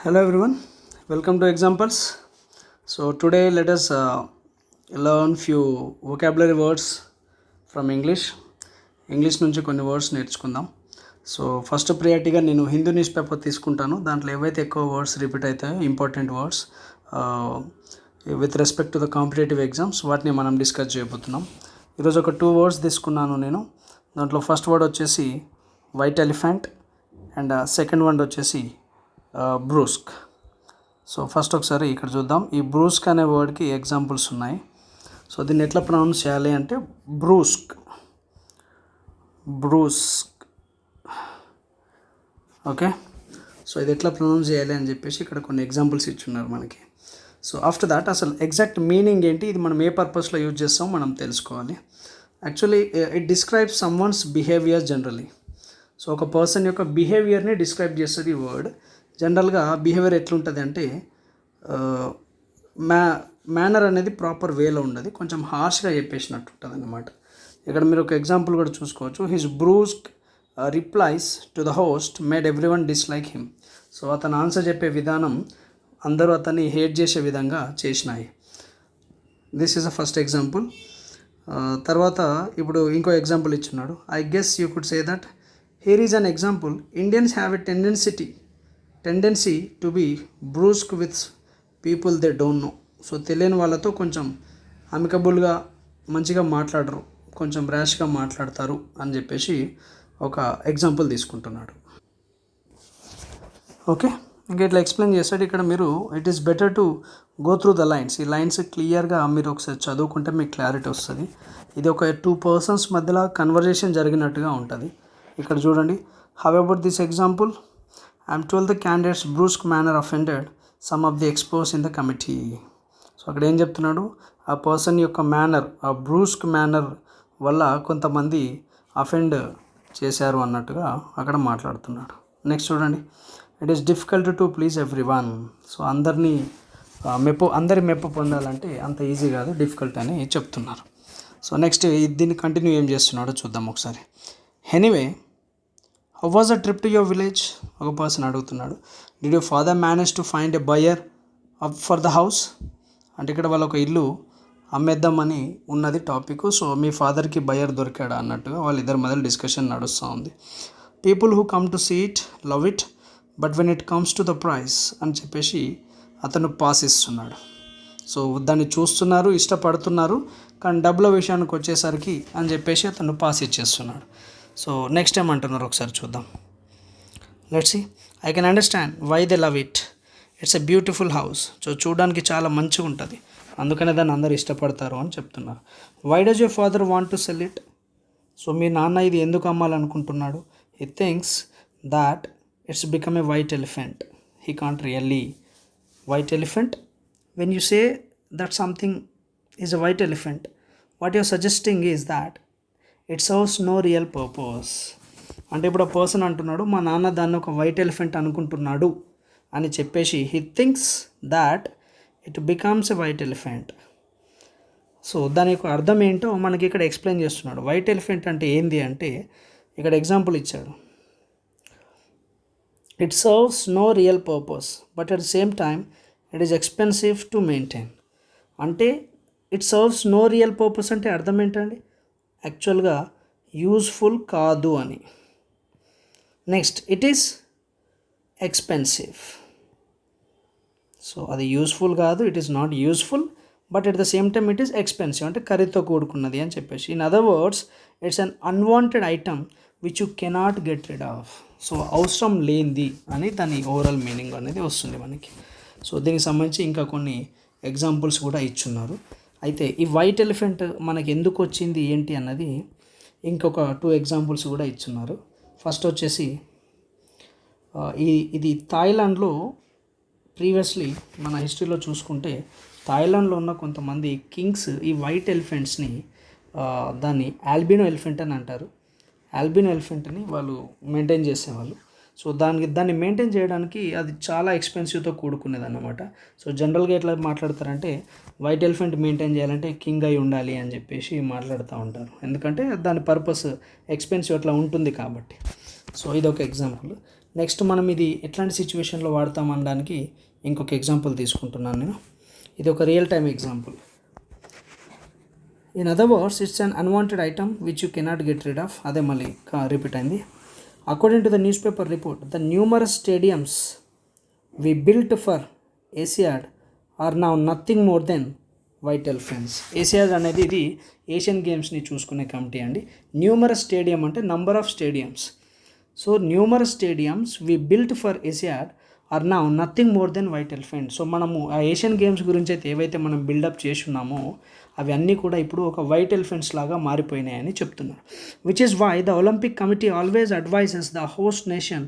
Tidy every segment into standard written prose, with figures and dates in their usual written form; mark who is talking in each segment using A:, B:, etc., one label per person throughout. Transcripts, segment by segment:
A: Hello everyone, welcome to examples. So today let us learn few vocabulary words from English నుంచి కొన్ని words నేర్చుకుందాం. So first ప్రియారిటీగా నేను Hindu news paper తీసుకుంటాను. దాంట్లో ఏవైతే ఎక్కువ వర్డ్స్ రిపీట్ అవుతాయో important words with respect to the competitive exams వాటిని మనం డిస్కస్ చేయబోతున్నాం. ఈరోజు ఒక 2 వర్డ్స్ తీసుకున్నాను నేను. దాంట్లో ఫస్ట్ వర్డ్ వచ్చేసి white elephant and second word వచ్చేసి బ్రూస్క్. సో ఫస్ట్ ఒకసారి ఇక్కడ చూద్దాం. ఈ బ్రూస్క్ అనే వర్డ్కి ఎగ్జాంపుల్స్ ఉన్నాయి. సో దీన్ని ఎట్లా ప్రొనౌన్స్ చేయాలి అంటే బ్రూస్క్. ఓకే, సో ఇది ఎట్లా ప్రొనౌన్స్ చేయాలి అని చెప్పేసి ఇక్కడ కొన్ని ఎగ్జాంపుల్స్ ఇచ్చున్నారు మనకి. సో ఆఫ్టర్ దాట్ అసలు ఎగ్జాక్ట్ మీనింగ్ ఏంటి, ఇది మనం ఏ పర్పస్లో యూజ్ చేస్తాం మనం తెలుసుకోవాలి. Actually it describes someone's behaviour generally. So ఒక పర్సన్ యొక్క బిహేవియర్ని డిస్క్రైబ్ చేస్తుంది ఈ వర్డ్. జనరల్గా బిహేవియర్ ఎట్లుంటుంది అంటే మేనర్ అనేది ప్రాపర్ వేలో ఉండదు, కొంచెం హార్ష్గా చెప్పేసినట్టు ఉంటుంది అన్నమాట. ఇక్కడ మీరు ఒక ఎగ్జాంపుల్ కూడా చూసుకోవచ్చు. His brusque replies to the host made everyone dislike him. So అతను ఆన్సర్ చెప్పే విధానం అందరూ అతన్ని హేట్ చేసే విధంగా చేసినాయి. This is a first example. తర్వాత ఇప్పుడు ఇంకో ఎగ్జాంపుల్ ఇచ్చున్నాడు. I guess you could say that here is an example. Indians have a tendency to be brusque with people they don't know. So తెలియని వాళ్ళతో కొంచెం అమికబుల్గా మంచిగా మాట్లాడరు, కొంచెం ర్యాష్గా మాట్లాడతారు అని చెప్పేసి ఒక ఎగ్జాంపుల్ తీసుకుంటున్నాడు. ఓకే, ఇంకా ఇట్లా ఎక్స్ప్లెయిన్ చేస్తాడు. ఇక్కడ మీరు it is better to go through the lines. ఈ లైన్స్ క్లియర్గా మీరు ఒకసారి చదువుకుంటే మీకు క్లారిటీ వస్తుంది. ఇది ఒక 2 పర్సన్స్ మధ్యలో కన్వర్జేషన్ జరిగినట్టుగా ఉంటుంది. ఇక్కడ చూడండి. How about this example? I'm told the candidates brusque manner offended some of the exposed in the committee. So అక్కడ ఏం చెప్తున్నాడు, ఆ పర్సన్ యొక్క మేనర్, ఆ బ్రూస్క్ మేనర్ వల్ల కొంతమంది అఫెండ్ చేశారు అన్నట్టుగా అక్కడ మాట్లాడుతున్నాడు. నెక్స్ట్ చూడండి. It is difficult to please every one. So అందరి మెప్పు పొందాలంటే అంత ఈజీ కాదు, డిఫికల్ట్ అని చెప్తున్నారు. సో నెక్స్ట్ దీన్ని కంటిన్యూ ఏం చేస్తున్నాడో చూద్దాం ఒకసారి. Anyway, how was a trip to your village? ఒక పర్సన్ అడుగుతున్నాడు. Did your father manage to find a buyer for the house? అంటే ఇక్కడ వాళ్ళు ఒక ఇల్లు అమ్మేద్దామని ఉన్నది టాపిక్. సో మీ ఫాదర్కి బయర్ దొరికాడా అన్నట్టుగా వాళ్ళిద్దరి మధ్య డిస్కషన్ నడుస్తూ ఉంది. People who come to see it love it but when it comes to the price అని చెప్పేసి అతను పాస్ ఇస్తున్నాడు. సో దాన్ని చూస్తున్నారు, ఇష్టపడుతున్నారు, కానీ డబ్బుల విషయానికి వచ్చేసరికి అని చెప్పేసి అతను పాస్ ఇచ్చేస్తున్నాడు. సో నెక్స్ట్ ఏమంటున్నారు ఒకసారి చూద్దాం. Let's see. I can understand why they love it. It's a beautiful house. So చూడడానికి చాలా మంచిగా ఉంటుంది, అందుకనే దాన్ని అందరు ఇష్టపడతారు అని చెప్తున్నారు. Why does your father want to sell it? So మీ నాన్న ఇది ఎందుకు అమ్మాలనుకుంటున్నాడు? He thinks that it's become a white elephant. He can't really. White elephant, when you say that something is a white elephant, what you're suggesting is that it serves no real purpose. అంటే ఇప్పుడు ఆ person అంటున్నాడు, మా నాన్న దాన్ని ఒక white elephant అనుకుంటున్నాడు అని చెప్పేసి he thinks that it becomes a white elephant. So దాని యొక్క అర్థం ఏంటో మనకి ఇక్కడ ఎక్స్ప్లెయిన్ చేస్తున్నాడు. వైట్ ఎలిఫెంట్ అంటే ఏంది అంటే ఇక్కడ ఎగ్జాంపుల్ ఇచ్చాడు. It serves no real purpose but at the same time it is expensive to maintain. అంటే it serves no real purpose అంటే అర్థం ఏంటండి? యాక్చువల్గా యూజ్ఫుల్ కాదు అని. Next, it is expensive. So అది యూస్ఫుల్ కాదు, it is not useful, but at the same time it is expensive అంటే ఖరీదుతో కూడుకున్నది అని చెప్పేసి. In other words, it's an unwanted item which you cannot get rid of. So అవసరం లేనిది అని దాని ఓవరాల్ మీనింగ్ అనేది వస్తుంది మనకి. సో దీనికి సంబంధించి ఇంకా కొన్ని ఎగ్జాంపుల్స్ కూడా ఇచ్చున్నారు. అయితే ఈ వైట్ ఎలిఫెంట్ మనకి ఎందుకు వచ్చింది ఏంటి అన్నది ఇంకొక 2 ఎగ్జాంపుల్స్ కూడా ఇచ్చున్నారు. ఫస్ట్ వచ్చేసి ఇది థాయిలాండ్లో ప్రీవియస్లీ మన హిస్టరీలో చూసుకుంటే థాయిలాండ్లో ఉన్న కొంతమంది కింగ్స్ ఈ వైట్ ఎలిఫెంట్స్ని దాన్ని ఆల్బినో ఎలిఫెంట్ అని అంటారు. ఆల్బినో ఎలిఫెంట్ని వాళ్ళు మెయింటైన్ చేసేవాళ్ళు. సో దాన్ని మెయింటైన్ చేయడానికి అది చాలా ఎక్స్పెన్సివ్తో కూడుకునేది అన్నమాట. సో జనరల్గా ఎట్లా మాట్లాడతారంటే వైట్ ఎలిఫెంట్ మెయింటైన్ చేయాలంటే కింగ్ అయి ఉండాలి అని చెప్పేసి మాట్లాడుతూ ఉంటారు, ఎందుకంటే దాని పర్పస్ ఎక్స్పెన్సివ్ అట్లా ఉంటుంది కాబట్టి. సో ఇదొక ఎగ్జాంపుల్. నెక్స్ట్ మనం ఇది ఎట్లాంటి సిచ్యువేషన్లో వాడతాం అనడానికి ఇంకొక ఎగ్జాంపుల్ తీసుకుంటున్నాను నేను. ఇది ఒక real time example. In other words, it's an unwanted item which you cannot get rid of. అదే మళ్ళీ రిపీట్ అయింది. According to the newspaper report, the numerous stadiums we built for Asiad are now nothing more than white elephants. Asiad అనేది ఇది Asian గేమ్స్ని చూసుకునే committee అండి. Numerous stadium అంటే number of stadiums. So numerous stadiums we built for Asiad are now nothing more than white elephant. So మనము ఆ Asian games గురించి అయితే ఏవైతే మనం బిల్డప్ చేస్తున్నామో అవి అన్నీ కూడా ఇప్పుడు ఒక వైట్ ఎలిఫెంట్స్ లాగా మారిపోయినాయని చెప్తున్నారు. Which is why the Olympic committee always advises the host nation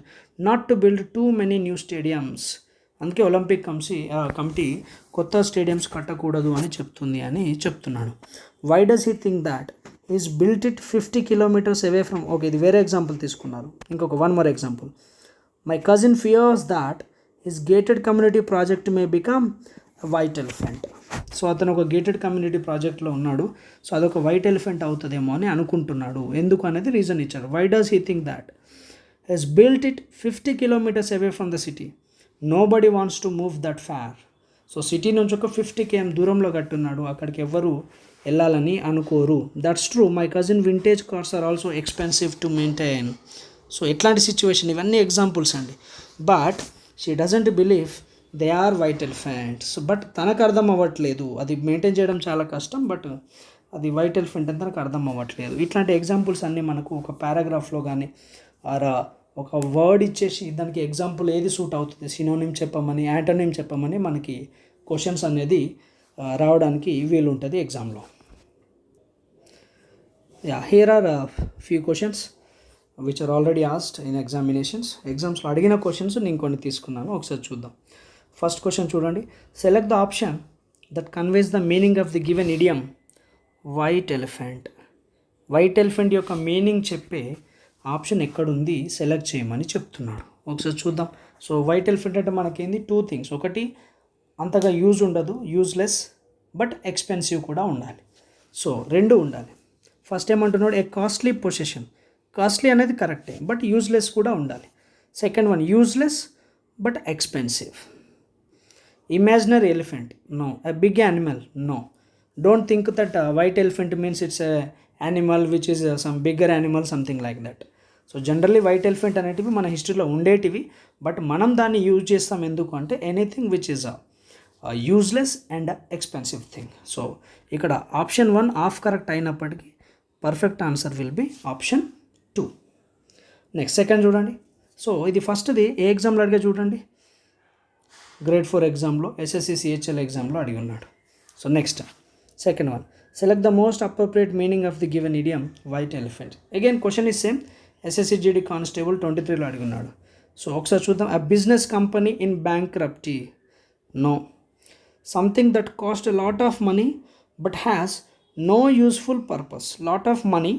A: not to build too many new stadiums. అందుకే ఒలింపిక్ కమిటీ కొత్త స్టేడియమ్స్ కట్టకూడదు అని చెప్తుంది అని చెప్తున్నాడు. Why does he think that is built it 50 kilometers away from. Okay, ఇది వేరే example తీసుకున్నారు. ఇంకొక one more example. My cousin fears that his gated community project may become white elephant. So అతను ఒక గేటెడ్ కమ్యూనిటీ ప్రాజెక్ట్లో ఉన్నాడు. So అదొక white elephant అవుతుందేమో అని అనుకుంటున్నాడు. ఎందుకు అనేది రీజన్ ఇచ్చాడు. Why does he think that he's built it 50 kilometers away from the city. Nobody wants to move that far. So city నుంచి ఒక 50 km దూరంలో కట్టున్నాడు. అక్కడికి ఎవ్వరు వెళ్ళాలని అనుకోరు. That's true. My cousin vintage cars are also expensive to maintain. So ఎట్లాంటి situation, ఇవన్నీ examples అండి. But she doesn't believe they are white elephants. But తనకు అర్థం అవ్వట్లేదు, అది మెయింటైన్ చేయడం చాలా కష్టం, బట్ అది వైట్ ఎలిఫెంట్ అని తనకు అర్థం అవ్వట్లేదు. ఇట్లాంటి ఎగ్జాంపుల్స్ అన్నీ మనకు ఒక పారాగ్రాఫ్లో కానీ ఆర్ ఒక వర్డ్ ఇచ్చేసి దానికి ఎగ్జాంపుల్ ఏది సూట్ అవుతుంది, సినోనిమ్ చెప్పమని, యాంటోనిమ్ చెప్పమని మనకి క్వశ్చన్స్ అనేది రావడానికి వీలు ఉంటుంది ఎగ్జామ్లో. Here are few questions which are already asked in examinations. ఎగ్జామ్స్లో అడిగిన క్వశ్చన్స్ నేను కొన్ని తీసుకున్నాను, ఒకసారి చూద్దాం. ఫస్ట్ క్వశ్చన్ చూడండి. Select the option that conveys the meaning of the given idiom white elephant. White elephant యొక్క మీనింగ్ చెప్పే ఆప్షన్ ఎక్కడుంది సెలెక్ట్ చేయమని చెప్తున్నాడు. ఒకసారి చూద్దాం. సో వైట్ ఎలిఫెంట్ అంటే మనకేంది, టూ థింగ్స్. ఒకటి అంతగా యూజ్ ఉండదు, యూజ్లెస్, బట్ ఎక్స్పెన్సివ్ కూడా ఉండాలి. సో రెండు ఉండాలి. ఫస్ట్ ఏమంటున్నాడు, ఏ కాస్ట్లీ పొజిషన్. కాస్ట్లీ అనేది కరెక్టే, బట్ యూజ్లెస్ కూడా ఉండాలి. Second one, useless but expensive. Imaginary elephant, no. A big animal, no. Don't think that white elephant means it's a animal which is some bigger animal, something like that. So generally white elephant అనేటివి మన హిస్టరీలో ఉండేటివి, but మనం దాన్ని use చేస్తాం ఎందుకు అంటే anything which is useless and expensive thing. So ఇక్కడ ఆప్షన్ 1 హాఫ్ కరెక్ట్ అయినప్పటికీ perfect answer will be option 2. Next second చూడండి. సో ఇది ఫస్ట్ది ఏ ఎగ్జామ్లో అడిగా చూడండి, గ్రేడ్ 4 ఎగ్జామ్లో, ఎస్ఎస్సి సిహెచ్ఎల్ ఎగ్జామ్లో అడిగి ఉన్నాడు. So next second one, select the most appropriate meaning of the given idiom white elephant. Again question is same, SSC GD constable 23లో అడిగి ఉన్నాడు. సో ఒకసారి చూద్దాం. A business company in bankruptcy, no. Something that cost a lot of money but has no useful purpose. Lot of money,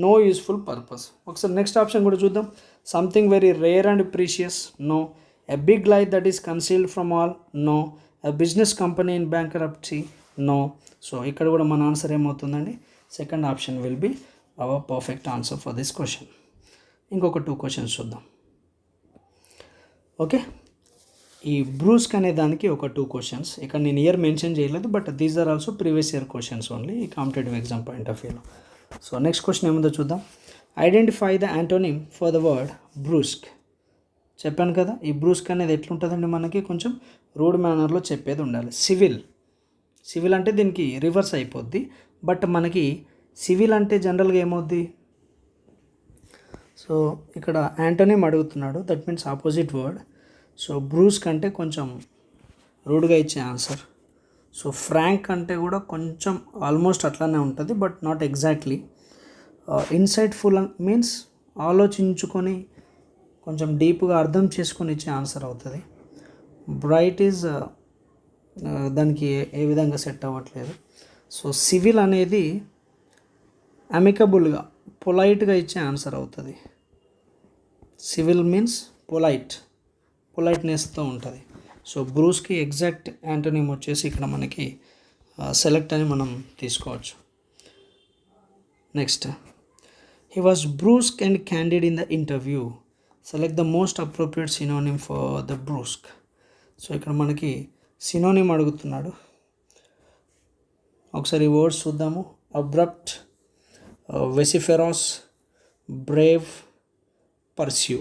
A: no useful purpose. ఒకసారి next option కూడా చూద్దాం. Something very rare and precious, no. A big light that is concealed from all, no. A business company in bankruptcy, no. So ఇక్కడ కూడా మన answer ఏమవుతుందండి, second option will be our perfect answer for this question. ఇంకొక 2 questions చూద్దాం. Okay, ఈ బ్రూస్క్ అనే దానికి ఒక 2 క్వశ్చన్స్. ఇక్కడ నేను ఇయర్ మెన్షన్ చేయలేదు, but these are also previous year questions only ఈ కాంపిటేటివ్ ఎగ్జామ్ పాయింట్ ఆఫ్ వ్యూలో. సో నెక్స్ట్ క్వశ్చన్ ఏముందో చూద్దాం. Identify the antonym for the word brusque. చెప్పాను కదా, ఈ బ్రూస్క్ అనేది ఎట్లుంటుందండి, మనకి కొంచెం రూడ్ మేనర్లో చెప్పేది ఉండాలి. సివిల్ అంటే దీనికి రివర్స్ అయిపోద్ది, బట్ మనకి సివిల్ అంటే జనరల్గా ఏమవుద్ది. సో ఇక్కడ యాంటోనిమ్ అడుగుతున్నాడు, that means opposite word. So brusque అంటే కొంచెం రూడ్గా ఇచ్చే ఆన్సర్. సో ఫ్రాంక్ అంటే కూడా కొంచెం ఆల్మోస్ట్ అట్లానే ఉంటుంది, but not exactly. Insightful means ఆలోచించుకొని కొంచెం డీప్గా అర్థం చేసుకొని ఇచ్చే ఆన్సర్ అవుతుంది. బ్రైట్ ఈజ్ దానికి ఏ విధంగా సెట్ అవ్వట్లేదు. సో సివిల్ అనేది అమికబుల్గా, పొలైట్గా ఇచ్చే ఆన్సర్ అవుతుంది. సివిల్ మీన్స్ పొలైట్నెస్తో ఉంటుంది. సో బ్రూస్కి ఎగ్జాక్ట్ యాంటోనిమ్ వచ్చేసి ఇక్కడ మనకి సెలెక్ట్ అని మనం తీసుకోవచ్చు. Next, he was brusque and candid in the interview. Select the most appropriate synonym for the brusque. So ఇక్కడ మనకి సినోనిమ్ అడుగుతున్నాడు. ఒకసారి ఈ వర్డ్స్ చూద్దాము. Abrupt, vociferous, brave, pursue.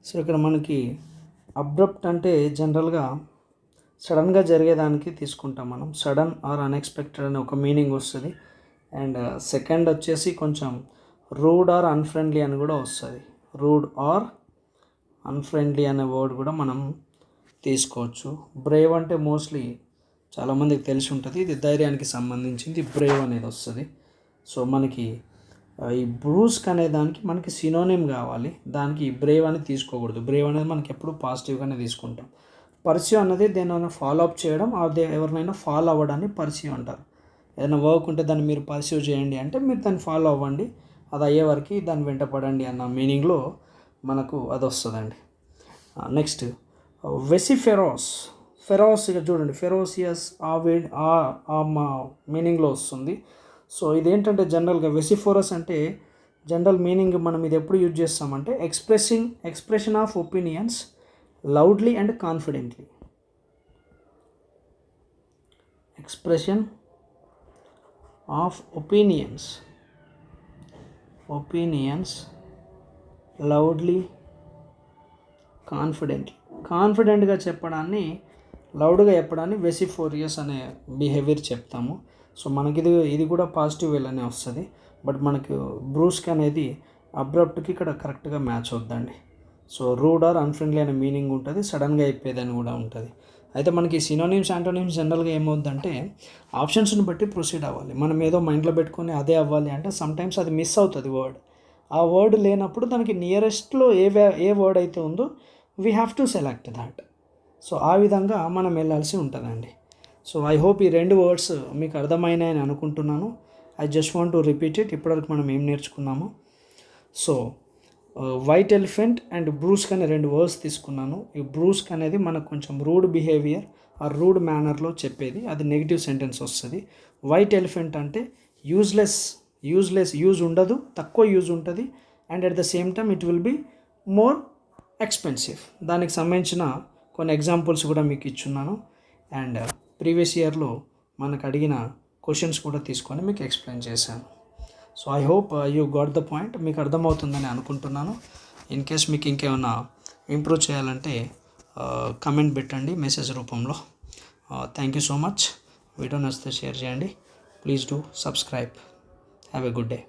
A: So ఇక్కడ మనకి అబ్రప్ట్ అంటే జనరల్గా సడన్గా జరిగేదానికి తీసుకుంటాం మనం. సడన్ ఆర్ అన్ఎక్స్పెక్టెడ్ అనే ఒక మీనింగ్ వస్తుంది. అండ్ సెకండ్ వచ్చేసి కొంచెం రూడ్ ఆర్ అన్ఫ్రెండ్లీ అని కూడా వస్తుంది. రూడ్ ఆర్ అన్ఫ్రెండ్లీ అనే వర్డ్ కూడా మనం తీసుకోవచ్చు. బ్రేవ్ అంటే మోస్ట్లీ చాలామందికి తెలిసి ఉంటుంది, ఇది ధైర్యానికి సంబంధించింది బ్రేవ్ అనేది వస్తుంది. సో మనకి ఈ బ్రూస్క్ అనే దానికి మనకి సినోనిమ్ కావాలి, దానికి బ్రేవ్ అని తీసుకోకూడదు. బ్రేవ్ అనేది మనకి ఎప్పుడు పాజిటివ్గానే తీసుకుంటాం. పర్స్యూ అన్నది దేనివైనా ఫాలో అప్ చేయడం, అదే ఎవరినైనా ఫాలో అవ్వడాన్ని పర్స్యూ అంటారు. ఏదైనా వర్క్ ఉంటే దాన్ని మీరు పర్స్యూ చేయండి అంటే మీరు దాన్ని ఫాలో అవ్వండి, అది అయ్యే వరకు దాన్ని వెంట పడండి అన్న మీనింగ్లో మనకు అది వస్తుందండి. నెక్స్ట్ వెసిఫెరాస్. ఫెరాస్ ఇక చూడండి, ఫెరోసియస్ ఆ మీనింగ్లో వస్తుంది. సో ఇదేంటంటే జనరల్గా వెసిఫోరస్ అంటే జనరల్ మీనింగ్ మనం ఇది ఎప్పుడు యూజ్ చేస్తామంటే expression of opinions loudly and confidently. Expression of opinions loudly కాన్ఫిడెంట్గా చెప్పడాన్ని, లౌడ్గా చెప్పడాన్ని వెసిఫోరియస్ అనే బిహేవియర్ చెప్తాము. సో మనకి ఇది కూడా పాజిటివ్ వేలోనే వస్తుంది. బట్ మనకు బ్రూస్క్ అనేది అబ్రప్ట్కి ఇక్కడ కరెక్ట్గా మ్యాచ్ అవుద్దండి. సో రూడ్ ఆర్ అన్ఫ్రెండ్లీ అనే మీనింగ్ ఉంటుంది, సడన్గా అయిపోయేదని కూడా ఉంటుంది. అయితే మనకి సినోనిమ్స్ యాంటోనిమ్స్ జనరల్గా ఏమవుద్దంటే ఆప్షన్స్ని బట్టి ప్రొసీడ్ అవ్వాలి. మనం ఏదో మైండ్లో పెట్టుకొని అదే అవ్వాలి అంటే సమ్టైమ్స్ అది మిస్ అవుతుంది వర్డ్. ఆ వర్డ్ లేనప్పుడు దానికి నియరెస్ట్లో ఏ వర్డ్ అయితే ఉందో we have to select that. So ఆ విధంగా మనం వెళ్ళాల్సి ఉంటుందండి. సో ఐ హోప్ ఈ 2 వర్డ్స్ మీకు అర్థమైనాయని అనుకుంటున్నాను. I just want to repeat it. ఇప్పటివరకు మనం ఏం నేర్చుకున్నాము. సో వైట్ ఎలిఫెంట్ అండ్ బ్రూస్క్ అనే 2 వర్డ్స్ తీసుకున్నాను. ఈ బ్రూస్క్ అనేది మనకు కొంచెం రూడ్ బిహేవియర్ ఆ రూడ్ మేనర్లో చెప్పేది, అది నెగిటివ్ సెంటెన్స్ వస్తుంది. వైట్ ఎలిఫెంట్ అంటే యూజ్ ఉండదు, తక్కువ యూజ్ ఉంటుంది. And at the same time it will be more expensive. దానికి సంబంధించిన కొన్ని ఎగ్జాంపుల్స్ కూడా మీకు ఇచ్చున్నాను. అండ్ ప్రీవియస్ ఇయర్లో మనకు అడిగిన క్వశ్చన్స్ కూడా తీసుకొని మీకు ఎక్స్ప్లెయిన్ చేశాను. So I hope you got the point. మీకు అర్థమవుతుందని అనుకుంటున్నాను. ఇన్ కేస్ మీకు ఇంకేమైనా ఇంప్రూవ్ చేయాలంటే కమెంట్ పెట్టండి మెసేజ్ రూపంలో. Thank you so much. Video నచ్చితే షేర్ చేయండి. Please do subscribe. Have a good day.